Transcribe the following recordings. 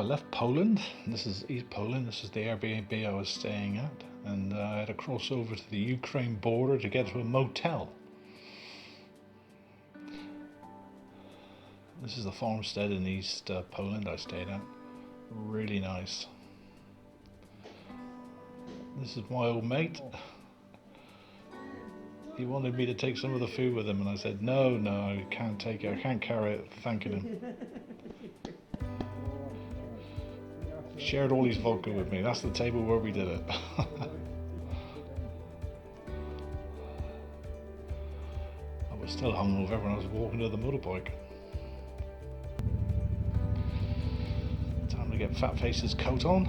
I left Poland. This is East Poland. This is the Airbnb I was staying at, and I had to cross over to the Ukraine border to get to a motel. This is the farmstead in East Poland I stayed at. Really nice. This is my old mate. He wanted me to take some of the food with him, and I said, no, I can't take it. I can't carry it, thanking him. Shared all his vodka with me. That's the table where we did it. I was still hungover when I was walking to the motorbike. Time to get Fat Face's coat on.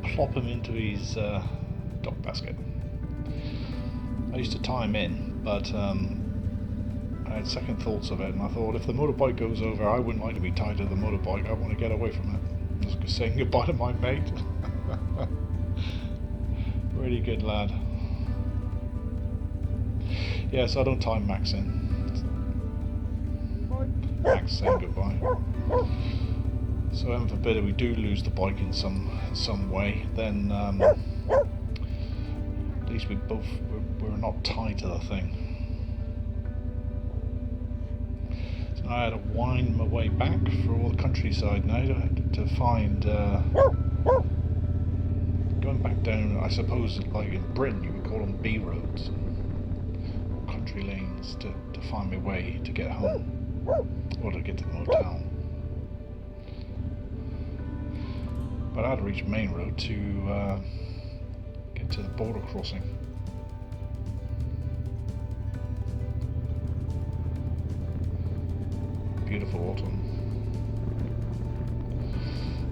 Plop him into his dog basket. I used to tie him in, but I had second thoughts of it, and I thought if the motorbike goes over, I wouldn't like to be tied to the motorbike. I want to get away from it. Just saying goodbye to my mate. Really good lad. Yes, I don't tie Max in. Max saying goodbye. So heaven forbid if we do lose the bike in some way, then at least we're not tied to the thing. So I had to wind my way back through all the countryside now to find going back down. I suppose like in Britain you would call them B roads, or country lanes, to find my way to get home or to get to the motel. But I had to reach main road to get to the border crossing. Beautiful autumn.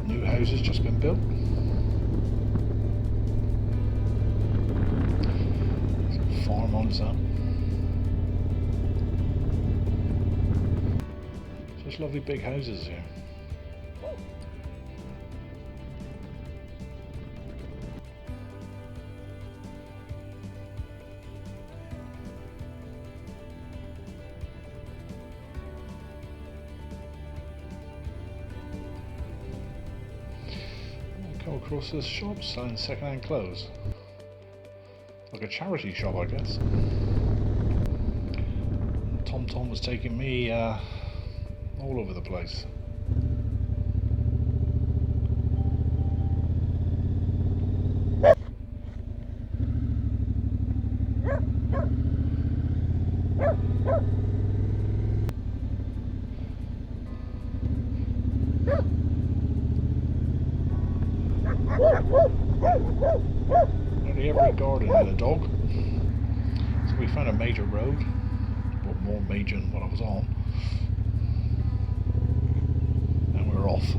New houses just been built. Some farm on up. Such lovely big houses here. Come across this shop selling second-hand clothes. Like a charity shop, I guess. Tom was taking me all over the place. Nearly every garden had a dog. So we found a major road, but more major than what I was on. And we're off.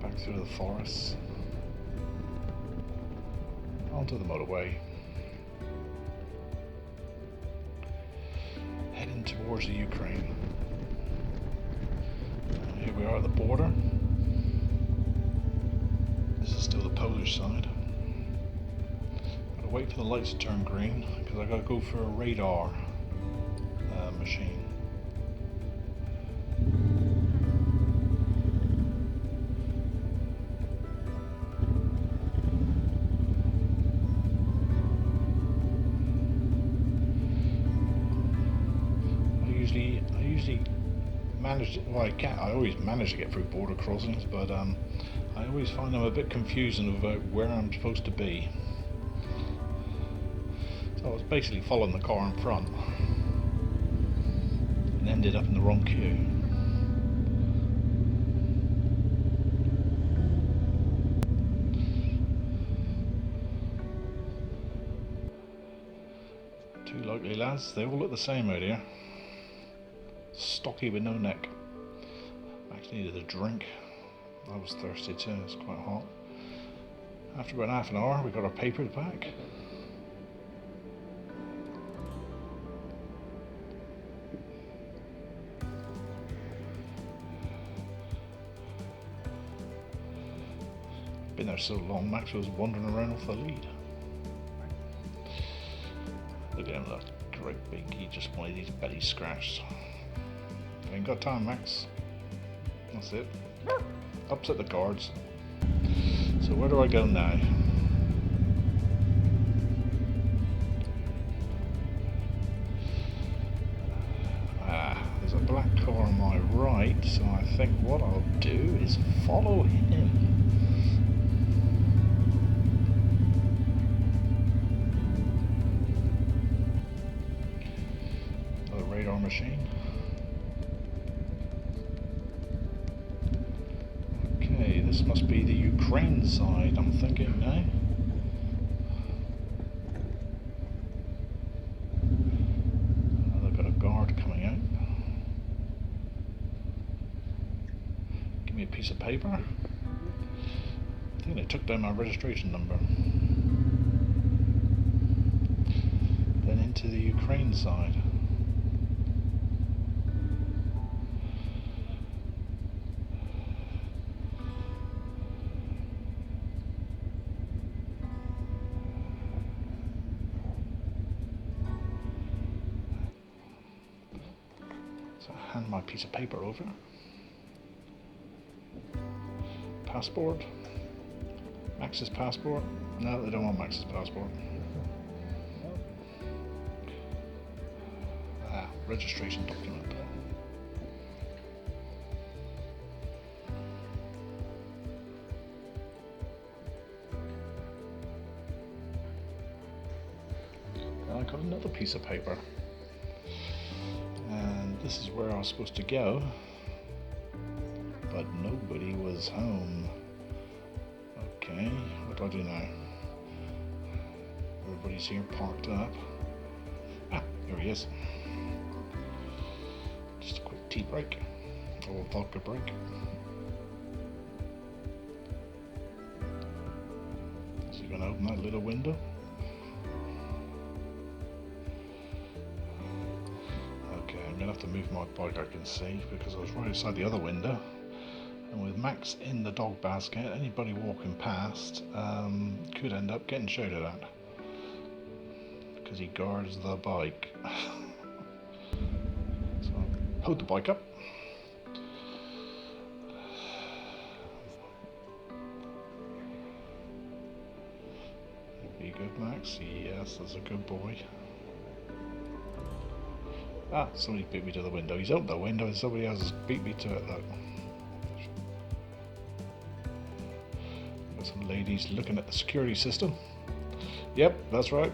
Back through the forests. Onto the motorway. Heading towards the Ukraine. Here we are at the border. This is still the Polish side. Gotta wait for the lights to turn green because I gotta go for a radar machine. I usually manage. Well, I always manage to get through border crossings, but I always find them a bit confusing about where I'm supposed to be. So I was basically following the car in front and ended up in the wrong queue. Two likely lads. They all look the same out here. Stocky with no neck. Max needed a drink. I was thirsty too, it's quite hot. After about half an hour we got our papers back. been there so long, Max was wandering around off the lead. Look at him, look. Great big, he just wanted his belly scratched. You ain't got time, Max. That's it. Upset the guards. So where do I go now? There's a black car on my right, so I think what I'll do is follow him. Another radar machine. Okay, this must be the Ukraine side, I'm thinking now. They've got a guard coming out. Give me a piece of paper. I think they took down my registration number. Then into the Ukraine side. So I hand my piece of paper over. Passport. Max's passport. No, they don't want Max's passport. Registration document. I got another piece of paper. And this is where I was supposed to go. But nobody was home. Okay, what do I do now? Everybody's here parked up. Ah, here he is. Just a quick tea break, or vodka break. Is he going to open that little window? Okay, I'm going to have to move my bike, I can see, because I was right outside the other window. And with Max in the dog basket, anybody walking past could end up getting shouted at. Because he guards the bike. So I'll hold the bike up. Be good, Max. Yes, that's a good boy. Ah, somebody beat me to the window. He's opened the window and somebody else has beat me to it, look. Got some ladies looking at the security system. Yep, that's right.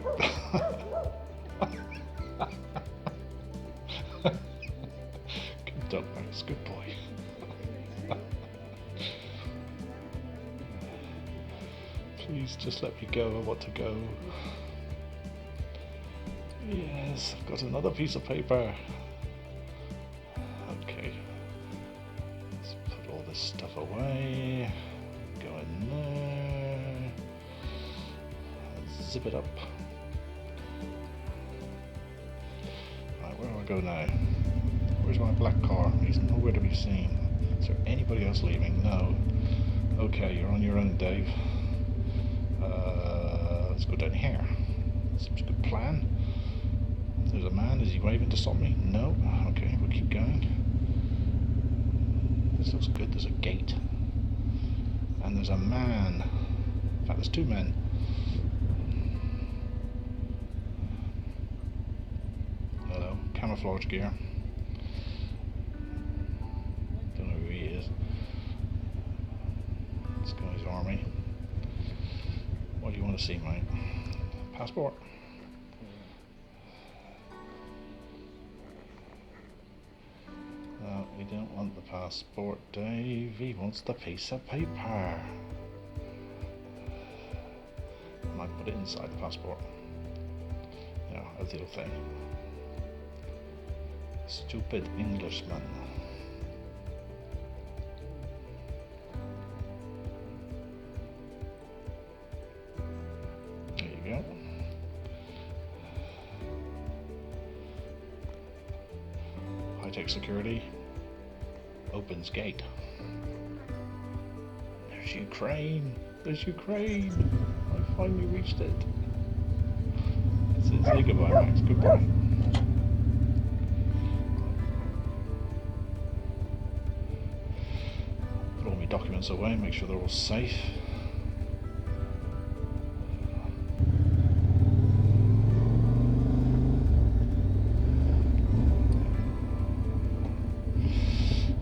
Good dog, Max. Good boy. Please just let me go. I want to go. Yes, I've got another piece of paper. Okay. Let's put all this stuff away. Go in there. Zip it up. Right, where do I go now? Where's my black car? He's nowhere to be seen. Is there anybody else leaving? No. Okay, you're on your own, Dave. Let's go down here. Seems a good plan. There's a man. Is he waving to stop me? No. Okay, we'll keep going. This looks good. There's a gate. And there's a man. In fact, there's two men. Hello. Camouflage gear. Don't know who he is. This guy's army. What do you want to see, mate? Passport. No, we don't want the passport, Dave. He wants the piece of paper. I might put it inside the passport. Yeah, a little thing. Stupid Englishman. There you go. High-tech security. Opens gate. There's Ukraine. There's Ukraine! I finally reached it. Say goodbye, Max. Goodbye. Put all my documents away, make sure they're all safe.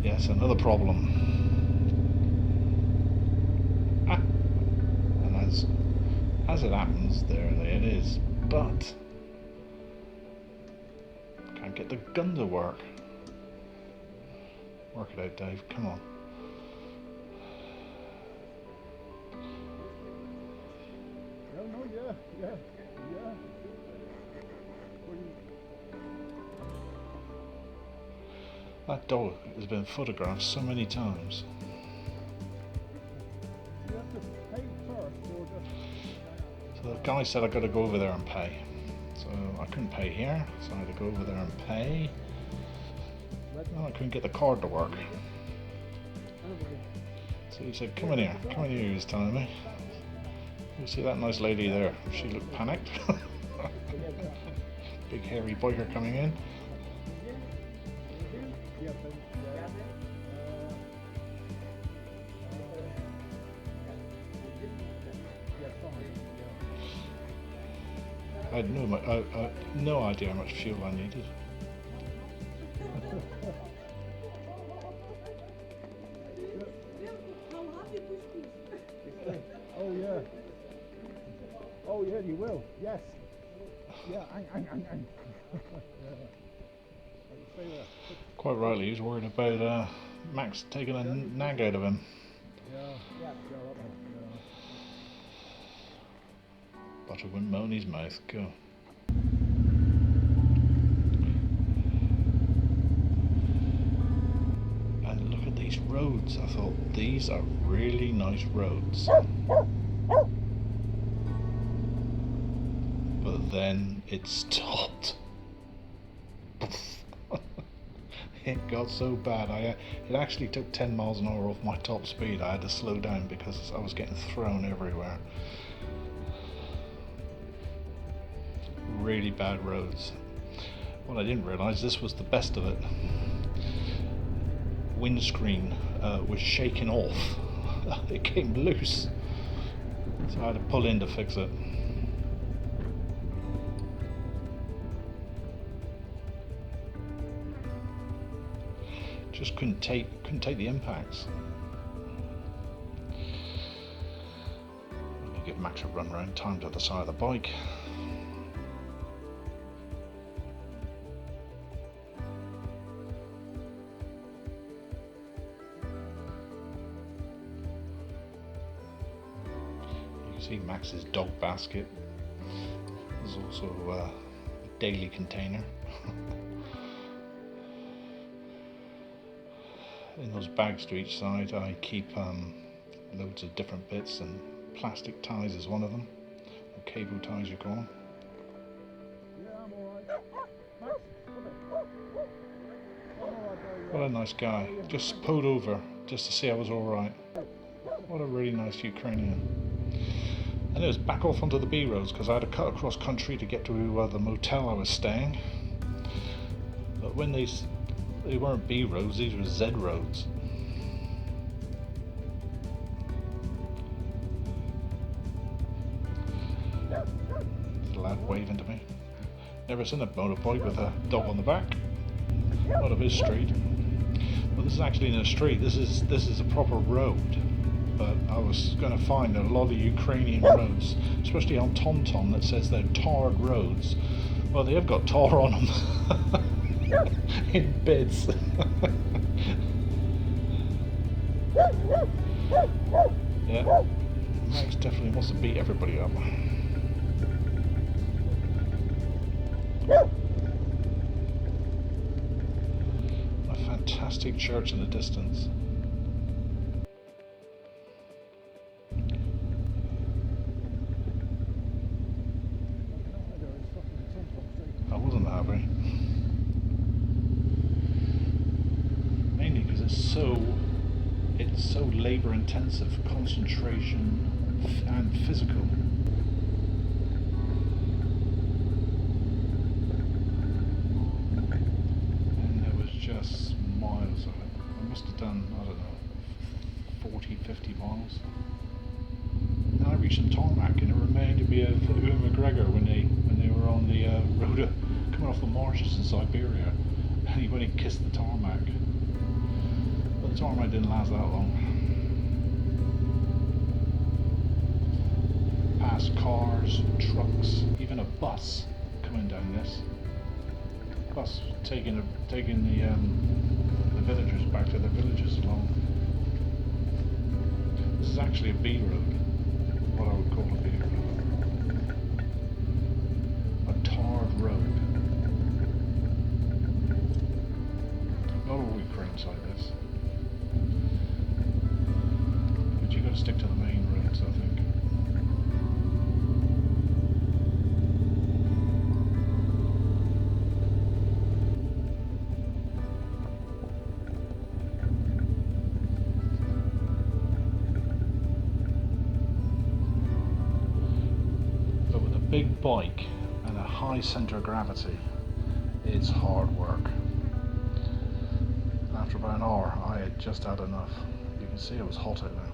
Yes, another problem. And as it happens, there it is. But can't get the gun to work. Work it out, Dave. Come on. Yeah. That dog has been photographed so many times. You have to pay first, or just... So the guy said I got to go over there and pay. So I couldn't pay here, so I had to go over there and pay. No, I couldn't get the card to work. So he said, come in here, he was telling me. You see that nice lady there? She looked panicked. Big hairy biker coming in. I had no idea how much fuel I needed. Oh yeah, you will. Yes. Yeah. Quite rightly, he's worried about Max taking a nag out of him. Butter wouldn't moan his mouth. Go. And look at these roads. I thought these are really nice roads. But then it stopped. It got so bad. It actually took 10 miles an hour off my top speed. I had to slow down because I was getting thrown everywhere. Really bad roads. What I didn't realise, this was the best of it. Windscreen was shaking off. It came loose. So I had to pull in to fix it. Just couldn't take the impacts. Let me give Max a run round, time to the side of the bike. You can see Max's dog basket. There's also a daily container. In those bags to each side I keep loads of different bits, and plastic ties is one of them, or cable ties you call them. What a nice guy, just pulled over just to see I was alright. What a really nice Ukrainian. And it was back off onto the B roads because I had to cut across country to get to the motel I was staying. But when they weren't B roads, these were Z roads. There's a lad waving to me. Never seen a motorbike with a dog on the back. Not of his street. Well, this is actually in a street. This is a proper road. But I was going to find a lot of Ukrainian roads, especially on TomTom, that says they're tarred roads. Well, they have got tar on them. In bits. Yeah, Max definitely wants to beat everybody up. A fantastic church in the distance. I wasn't happy. Mainly because it's so labour intensive, concentration, and physical. And there was just miles of it. I must have done, I don't know, 40, 50 miles. And I reached the tarmac, and it reminded me of Ewan McGregor when they were on the road coming off the marshes in Siberia, and when he kissed the tarmac. But the tarmac didn't last that long. Past cars, trucks, even a bus coming down this. Bus taking the villagers back to their villages along. This is actually a B road, what I would call a B road. A tarred road. Not all Ukraine's like this. But you got to stick to the main roads, I think. Big bike and a high centre of gravity, it's hard work. After about an hour I had just had enough. You can see it was hot out now.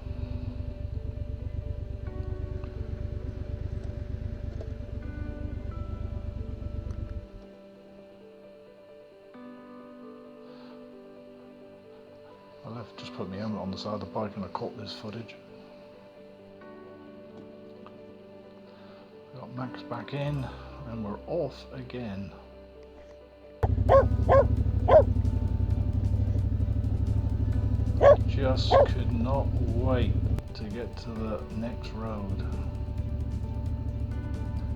I just put my helmet on the side of the bike and I caught this footage. Got Max back in and we're off again. Just could not wait to get to the next road.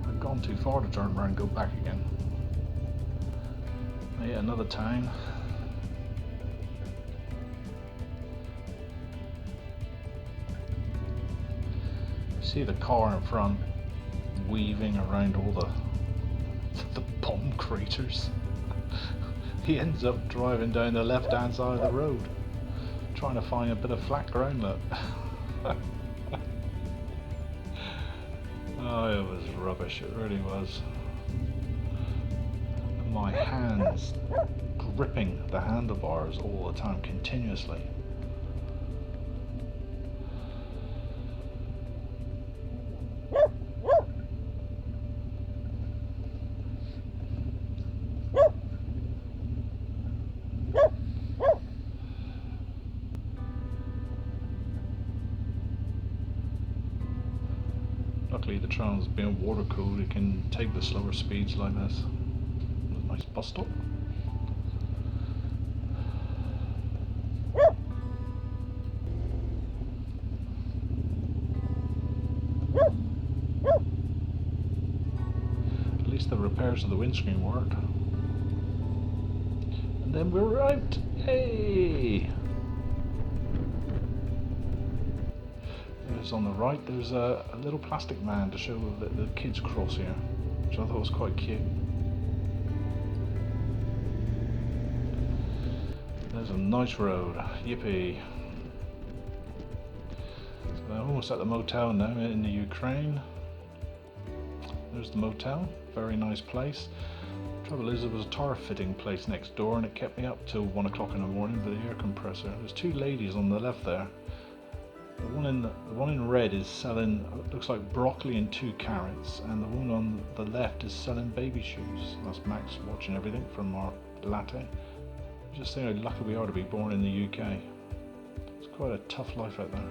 I've gone too far to turn around and go back again. Yeah, another town. See the car in front weaving around all the bomb craters. He ends up driving down the left hand side of the road trying to find a bit of flat ground. Look. Oh, it was rubbish, it really was. My hands gripping the handlebars all the time, continuously. Luckily the Tron's being water cooled, it can take the slower speeds like this. A nice bus stop. At least the repairs of the windscreen worked. And then we're out! Hey! On the right there's a little plastic man to show that the kids cross here, which I thought was quite cute. There's a nice road, yippee. So I'm almost at the motel now in the Ukraine. There's the motel, very nice place. Trouble is there was a tire fitting place next door and it kept me up till 1 o'clock in the morning with the air compressor. There's two ladies on the left there. The one in red is selling, looks like broccoli and 2 carrots, and the one on the left is selling baby shoes. That's Max watching everything from our latte. Just think how lucky we are to be born in the UK. It's quite a tough life out there.